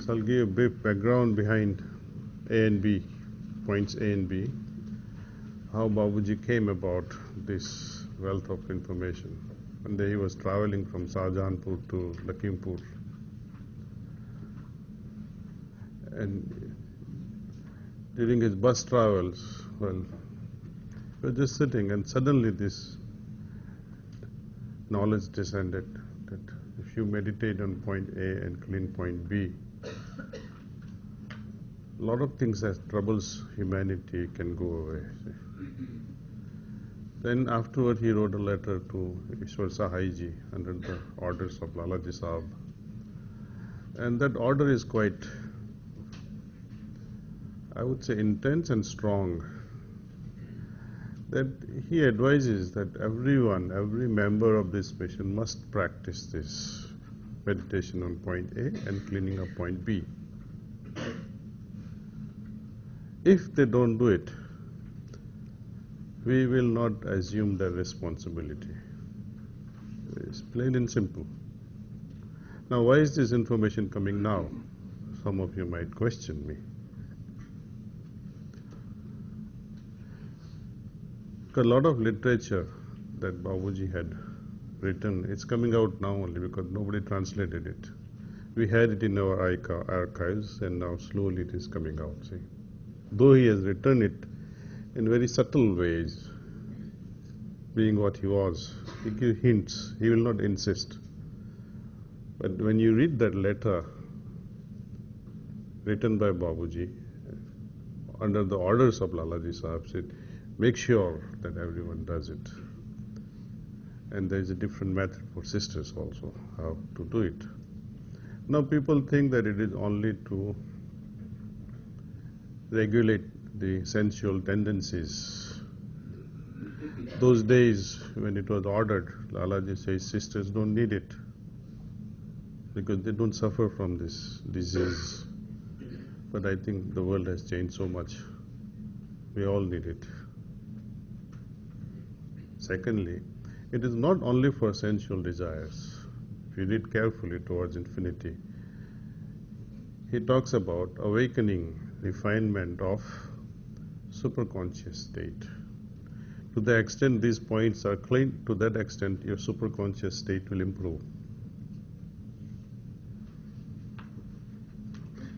So I'll give you a brief background behind A and B, points A and B, how Babuji came about this wealth of information. One day he was traveling from Shahjahanpur to Lakhimpur, and during his bus travels, well, he was just sitting, and suddenly this knowledge descended that if you meditate on point A and clean point B, a lot of things that troubles humanity can go away. Then afterward he wrote a letter to Ishwar Sahaiji under the orders of Lalaji Sahab. And that order is quite, I would say, intense and strong. That he advises that everyone, every member of this mission must practice this meditation on point A and cleaning up point B. If they don't do it, we will not assume their responsibility. It's plain and simple. Now, why is this information coming now? Some of you might question me. A lot of literature that Babuji had written, it's coming out now only because nobody translated it. We had it in our archives, and now slowly it is coming out. See, though he has written it in very subtle ways, being what he was, he gives hints. He will not insist. But when you read that letter written by Babuji under the orders of Lalaji Sahab, said, make sure that everyone does it. And there is a different method for sisters also, how to do it. Now people think that it is only to regulate the sensual tendencies. Those days when it was ordered, Lalaji says sisters don't need it because they don't suffer from this disease. But I think the world has changed so much. We all need it. Secondly, it is not only for sensual desires. If you read carefully towards infinity, he talks about awakening, refinement of superconscious state. To the extent these points are clean, to that extent your superconscious state will improve.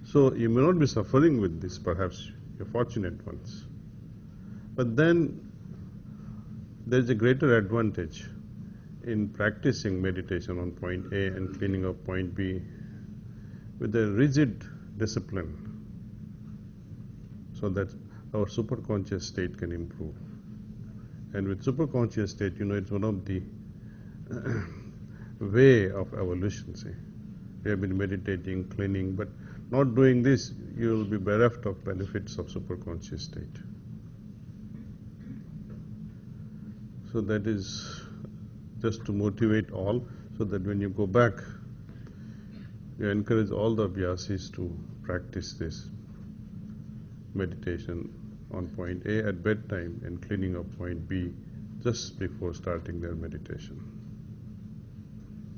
So you may not be suffering with this, perhaps you're fortunate ones. But then there is a greater advantage in practicing meditation on point A and cleaning up point B with a rigid discipline, so that our superconscious state can improve. And with superconscious state, it's one of the way of evolution. See, we have been meditating, cleaning, but not doing this, you will be bereft of benefits of superconscious state. So that is just to motivate all, so that when you go back, you encourage all the abhyasis to practice this meditation on point A at bedtime and cleaning up point B just before starting their meditation.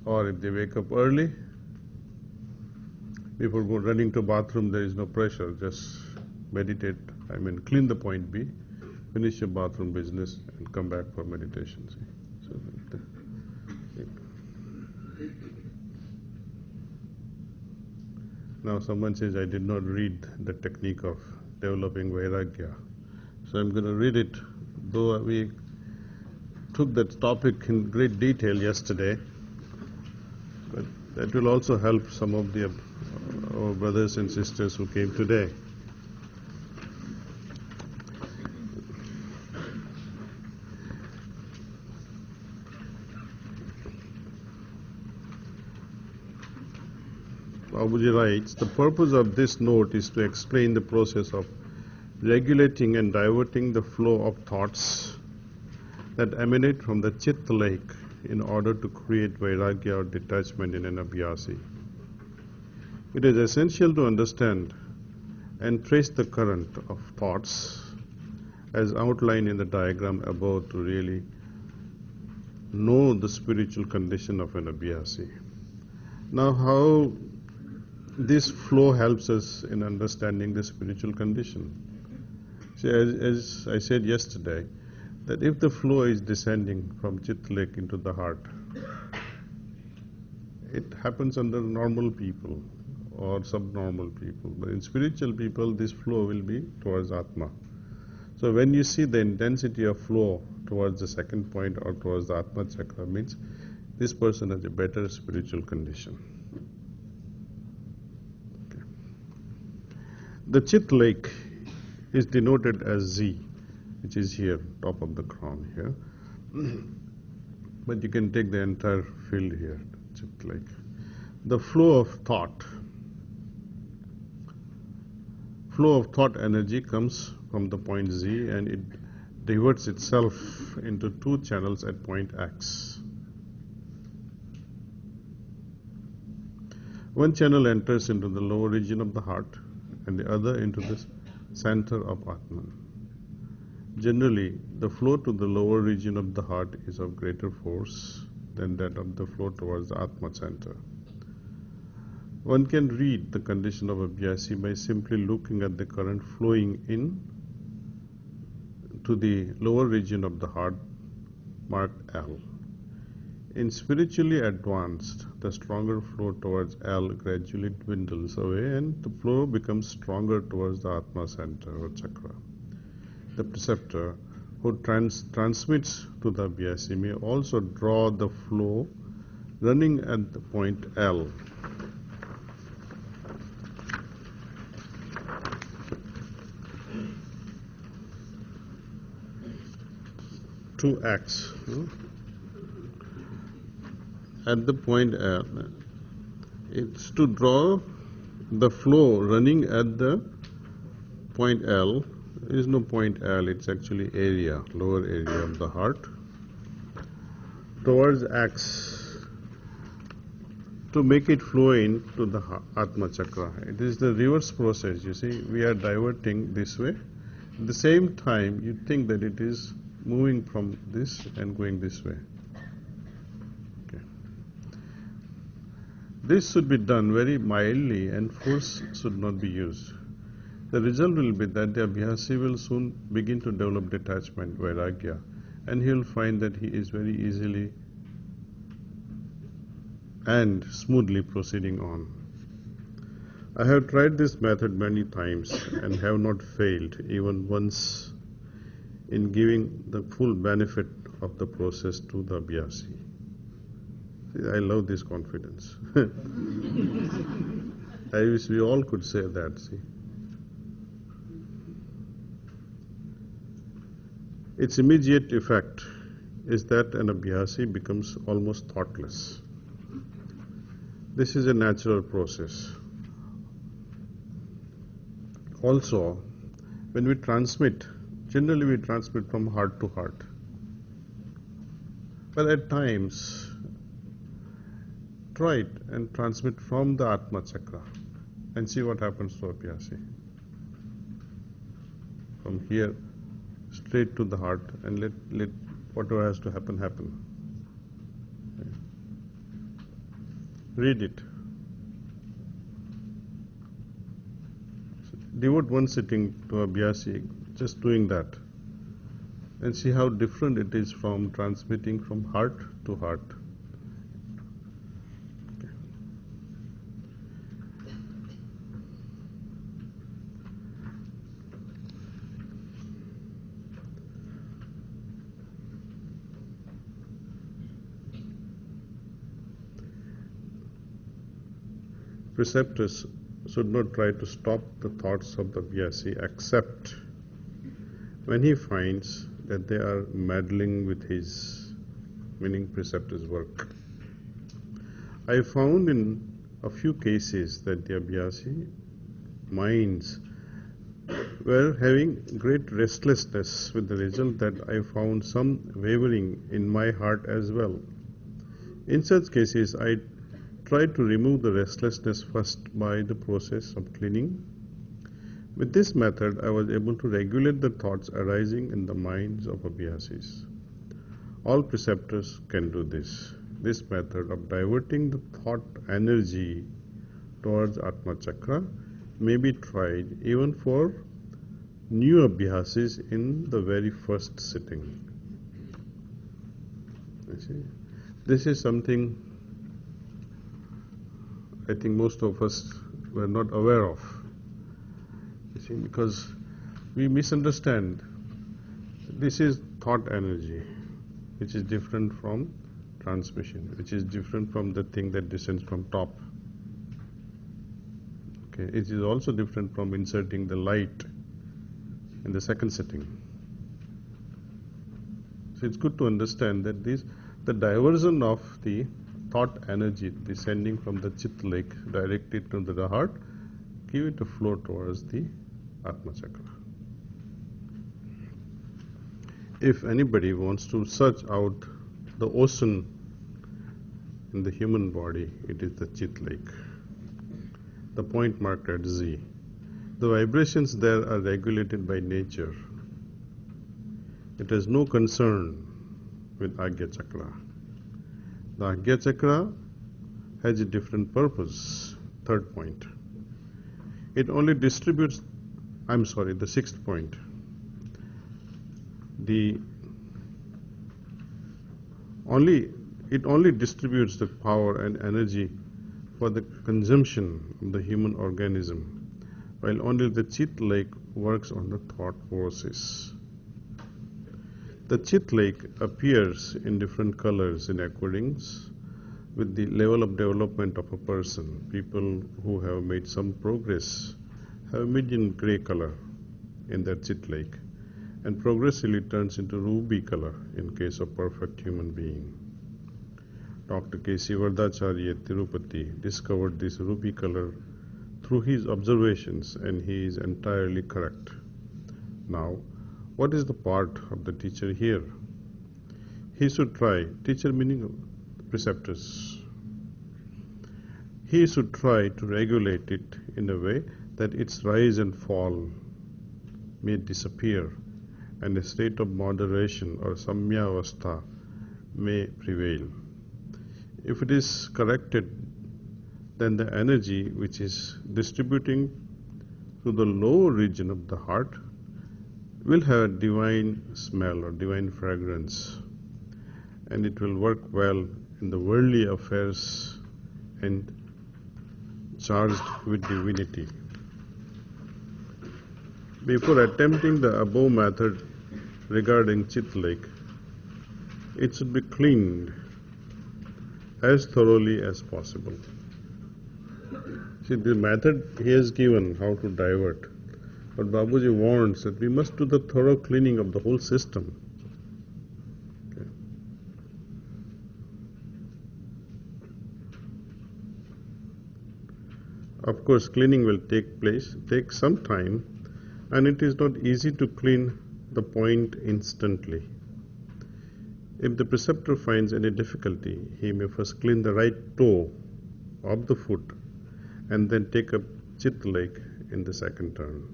Or if they wake up early, before running to bathroom, there is no pressure, just meditate, clean the point B, finish your bathroom business and come back for meditation. See? So now someone says, I did not read the technique of developing vairagya. So I'm going to read it, though we took that topic in great detail yesterday, but that will also help some of our brothers and sisters who came today. Babuji writes, the purpose of this note is to explain the process of regulating and diverting the flow of thoughts that emanate from the chitta lake in order to create vairagya or detachment in an abhyasi. It is essential to understand and trace the current of thoughts as outlined in the diagram above to really know the spiritual condition of an abhyasi. Now, how this flow helps us in understanding the spiritual condition. See, as I said yesterday, that if the flow is descending from Chit Lake into the heart, it happens under normal people or subnormal people. But in spiritual people, this flow will be towards Atma. So when you see the intensity of flow towards the second point or towards the Atma chakra, means this person has a better spiritual condition. Okay. The Chit Lake is denoted as Z, which is here, top of the crown here. But you can take the entire field here, Chit Lake. The flow of thought energy comes from the point Z and it diverts itself into two channels at point X. One channel enters into the lower region of the heart and the other into the center of Atman. Generally, the flow to the lower region of the heart is of greater force than that of the flow towards the Atma center. One can read the condition of Abhyasi by simply looking at the current flowing in to the lower region of the heart marked L. In spiritually advanced, the stronger flow towards L gradually dwindles away and the flow becomes stronger towards the Atma center or chakra. The preceptor who transmits to the Abhyasi may also draw the flow running at the point L to X. At the point L, it's to draw the flow running at the point L. There is no point L, it's actually area, lower area of the heart, towards X to make it flow into the Atma chakra. It is the reverse process, you see. We are diverting this way. At the same time, you think that it is moving from this and going this way. Okay. This should be done very mildly and force should not be used. The result will be that the Abhyasi will soon begin to develop detachment, vairagya, and he will find that he is very easily and smoothly proceeding on. I have tried this method many times and have not failed even once in giving the full benefit of the process to the Abhyasi. I love this confidence. I wish we all could say that, see. Its immediate effect is that an Abhyasi becomes almost thoughtless. This is a natural process. Also, when we transmit, generally we transmit from heart to heart. But at times, try it and transmit from the Atma chakra and see what happens to Abhyasi. From here, straight to the heart and let whatever has to happen, happen. Okay. Read it. Devote one sitting to Abhyasi, just doing that, and see how different it is from transmitting from heart to heart. Okay. Preceptors should not try to stop the thoughts of the Abhyasi except when he finds that they are meddling with his, meaning preceptor's work. I found in a few cases that the Abhyasi minds were having great restlessness, with the result that I found some wavering in my heart as well. In such cases, I tried to remove the restlessness first by the process of cleaning. With this method, I was able to regulate the thoughts arising in the minds of Abhyasis. All preceptors can do this. This method of diverting the thought energy towards Atma Chakra may be tried even for new abhyasis in the very first sitting. You see, this is something I think most of us were not aware of. You see, because we misunderstand. This is thought energy, which is different from transmission, which is different from the thing that descends from top. Okay, it is also different from inserting the light in the second sitting. So it's good to understand that the diversion of the thought energy descending from the Chit lake directed to the heart, give it a flow towards the Atma Chakra. If anybody wants to search out the ocean in the human body, it is the Chit lake, the point marked at Z. The vibrations there are regulated by nature. It has no concern with Agya Chakra. The Agya Chakra has a different purpose. Third point. It only distributes, the sixth point. It only distributes the power and energy for the consumption of the human organism, while only the Chit lake works on the thought forces. The Chit lake appears in different colors in accordance with the level of development of a person. People who have made some progress have a median gray color in their Chit lake, and progressively turns into ruby color in case of perfect human being. Dr. K.C. Vardacharya Tirupati discovered this ruby color through his observations, and he is entirely correct. Now, what is the part of the teacher here? He should try, teacher meaning preceptors, he should try to regulate it in a way that its rise and fall may disappear, and a state of moderation or samyavastha may prevail. If it is corrected, then the energy which is distributing to the lower region of the heart will have a divine smell or divine fragrance, and it will work well in the worldly affairs and charged with divinity. Before attempting the above method regarding Chit lake, it should be cleaned as thoroughly as possible. See, the method he has given how to divert, but Babuji warns that we must do the thorough cleaning of the whole system. Okay. Of course, cleaning will take some time, and it is not easy to clean the point instantly. If the preceptor finds any difficulty, he may first clean the right toe of the foot and then take up Chit lake in the second turn.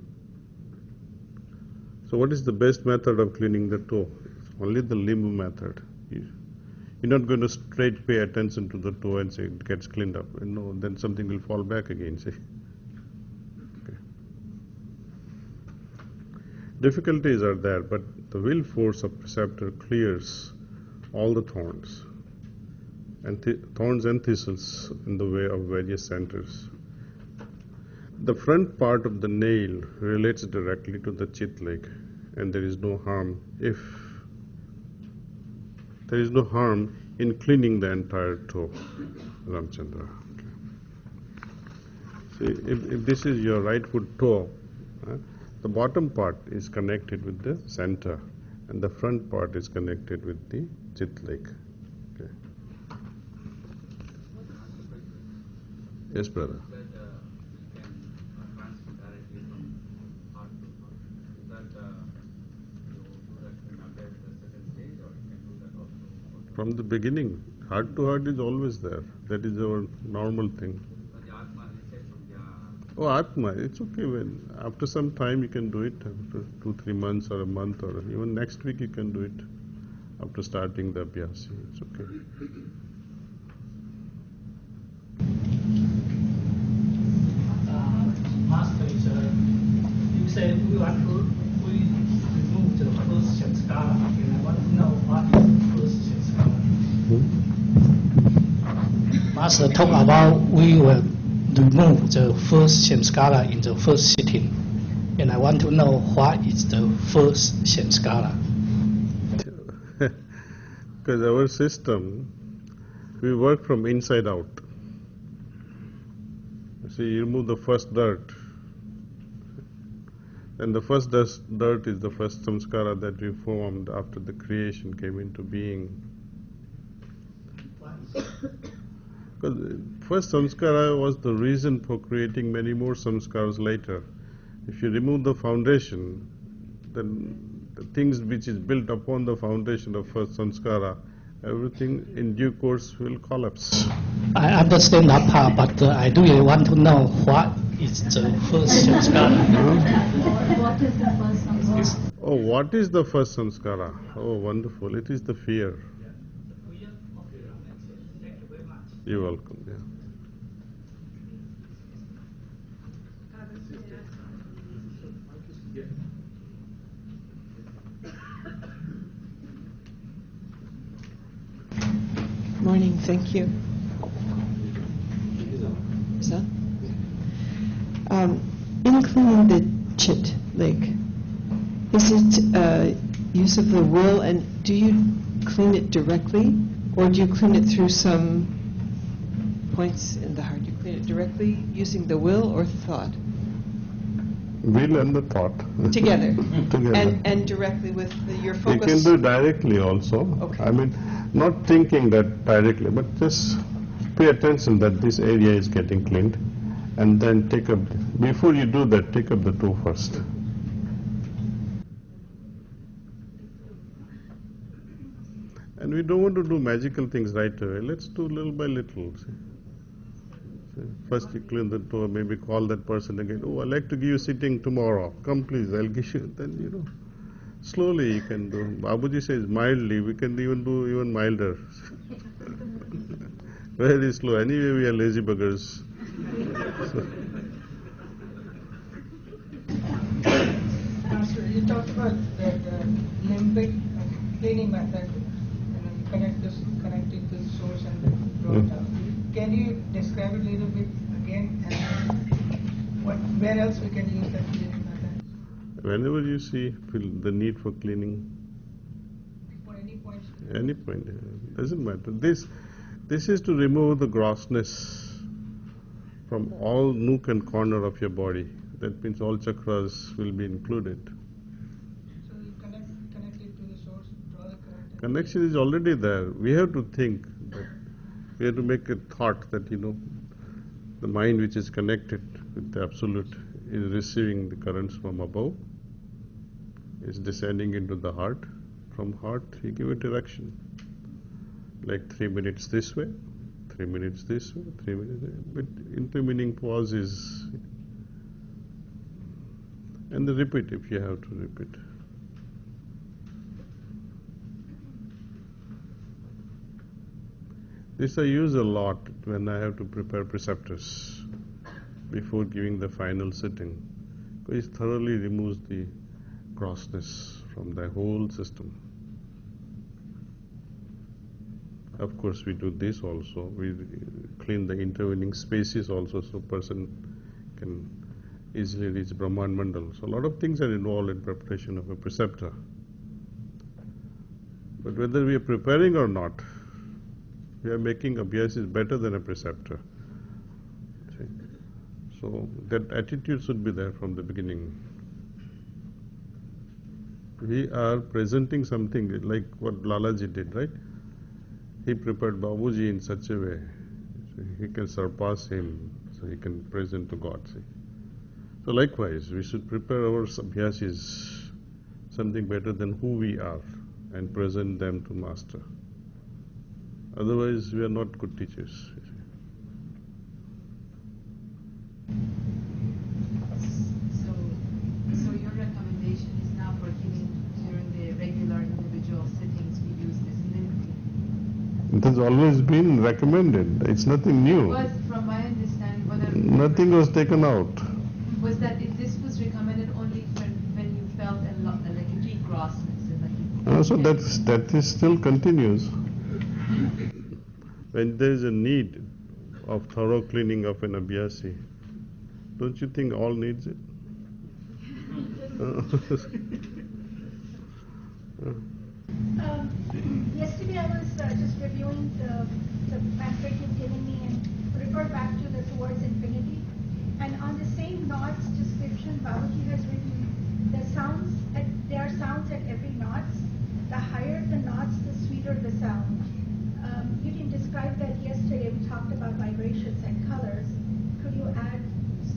So what is the best method of cleaning the toe? It's only the limb method. You're not going to straight pay attention to the toe and say it gets cleaned up. No, then something will fall back again, see. Okay. Difficulties are there, but the will force of preceptor clears all the thorns and thistles in the way of various centers. The front part of the nail relates directly to the Chit lake, and there is no harm in cleaning the entire toe, Ramchandra. Okay. See, if this is your right foot toe, the bottom part is connected with the center, and the front part is connected with the Chit lake. Okay. Yes, brother. From the beginning, heart to heart is always there. That is our normal thing. Oh, Atma, it's okay. When after some time you can do it, after 2-3 months or a month, or even next week you can do it after starting the abhyasi. It's okay. said we want to remove the first samskara, and I want to know what is the first samskara. Master talk about we will remove the first samskara in the first sitting, and I want to know what is the first samskara. Because our system, we work from inside out. See, you remove the first dirt, and the first dirt is the first samskara that we formed after the creation came into being. Because first samskara was the reason for creating many more samskaras later. If you remove the foundation, then the things which is built upon the foundation of first samskara, everything in due course will collapse. I understand that part, but I do want to know what is the first samskara. What is the first samskara? Oh, what is the first samskara? Oh, wonderful. It is the fear. You're welcome. Yeah. Morning, thank you. Is that? In cleaning the chit lake, is it use of the will, and do you clean it directly, or do you clean it through some points in the heart? Do you clean it directly using the will or thought? Will and the thought. Together. Together. And directly with your You focus? can do directly also. Okay. I mean, not thinking that directly, but just pay attention that this area is getting cleaned, and then take up, before you do that, take up the toe first. And we don't want to do magical things right away. Let's do little by little. See? First you clean the toe, maybe call that person again. Oh, I'd like to give you sitting tomorrow. Come please, I'll give you. Then, slowly you can do. Babuji says mildly, we can even do even milder. Very slow. Anyway, we are lazy buggers. Master, you talked about the limbic cleaning method. You connect it to the source and then draw it out. Can you describe it a little bit again? And where else we can use that cleaning method? Whenever you feel the need for cleaning, For any point? any point, doesn't matter. This is to remove the grossness from all nook and corner of your body. That means all chakras will be included. So you connect it to the source, draw the current. Connection is already there. We have to think that we have to make a thought that, the mind which is connected with the Absolute is receiving the currents from above, is descending into the heart. From heart, you give a direction. Like 3 minutes this way, 3 minutes this way, 3 minutes there. But intervening pauses. And then repeat if you have to repeat. This I use a lot when I have to prepare preceptors before giving the final sitting, because it thoroughly removes the grossness from the whole system. Of course, we do this also. We clean the intervening spaces also, so person can easily reach Brahman Mandal. So a lot of things are involved in preparation of a preceptor. But whether we are preparing or not, we are making abhyasis better than a preceptor. See? So that attitude should be there from the beginning. We are presenting something like what Lalaji did, right? He prepared Babuji in such a way, so he can surpass him, so he can present to God. See? So likewise, we should prepare our abhyasis something better than who we are and present them to Master. Otherwise, we are not good teachers. So your recommendation is now for giving during the regular individual sittings we use this limping? It has always been recommended. It's nothing new. Was, from my understanding, whether Nothing was taken out. was that if this was recommended only So that is still continues. When there is a need of thorough cleaning of an abhyasi, don't you think all needs it? Yesterday I was just reviewing the pamphlet you've given me and refer back to the Towards Infinity. And on the same knots description, Babaji has written there are sounds at every knot. The higher the knots, the sweeter the sound. You didn't describe that yesterday. We talked about vibrations and colors. Could you add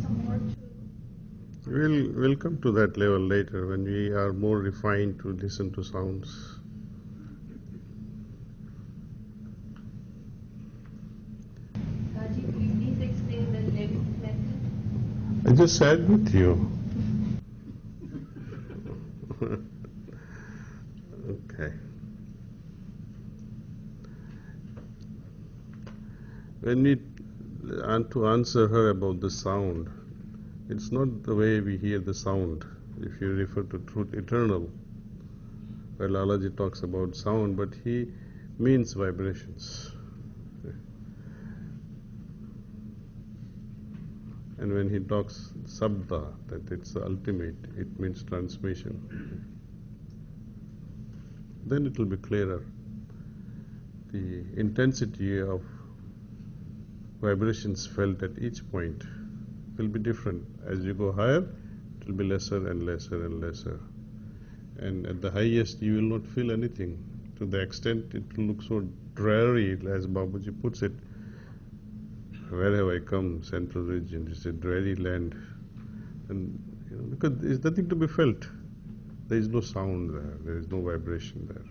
some more to? We'll come to that level later when we are more refined to listen to sounds. Rajiv, could you please explain the limbic method? I just shared with you. Okay. When we to answer her about the sound, it's not the way we hear the sound. If you refer to truth eternal, well, Lalaji talks about sound, but he means vibrations. And when he talks sabda, that it's the ultimate, it means transmission. Then it will be clearer. The intensity of vibrations felt at each point will be different. As you go higher, it will be lesser and lesser and lesser. And at the highest, you will not feel anything. To the extent it will look so dreary, as Babaji puts it. Where have I come? Central region. It's a dreary land. And because there is nothing to be felt. There is no sound there. There is no vibration there.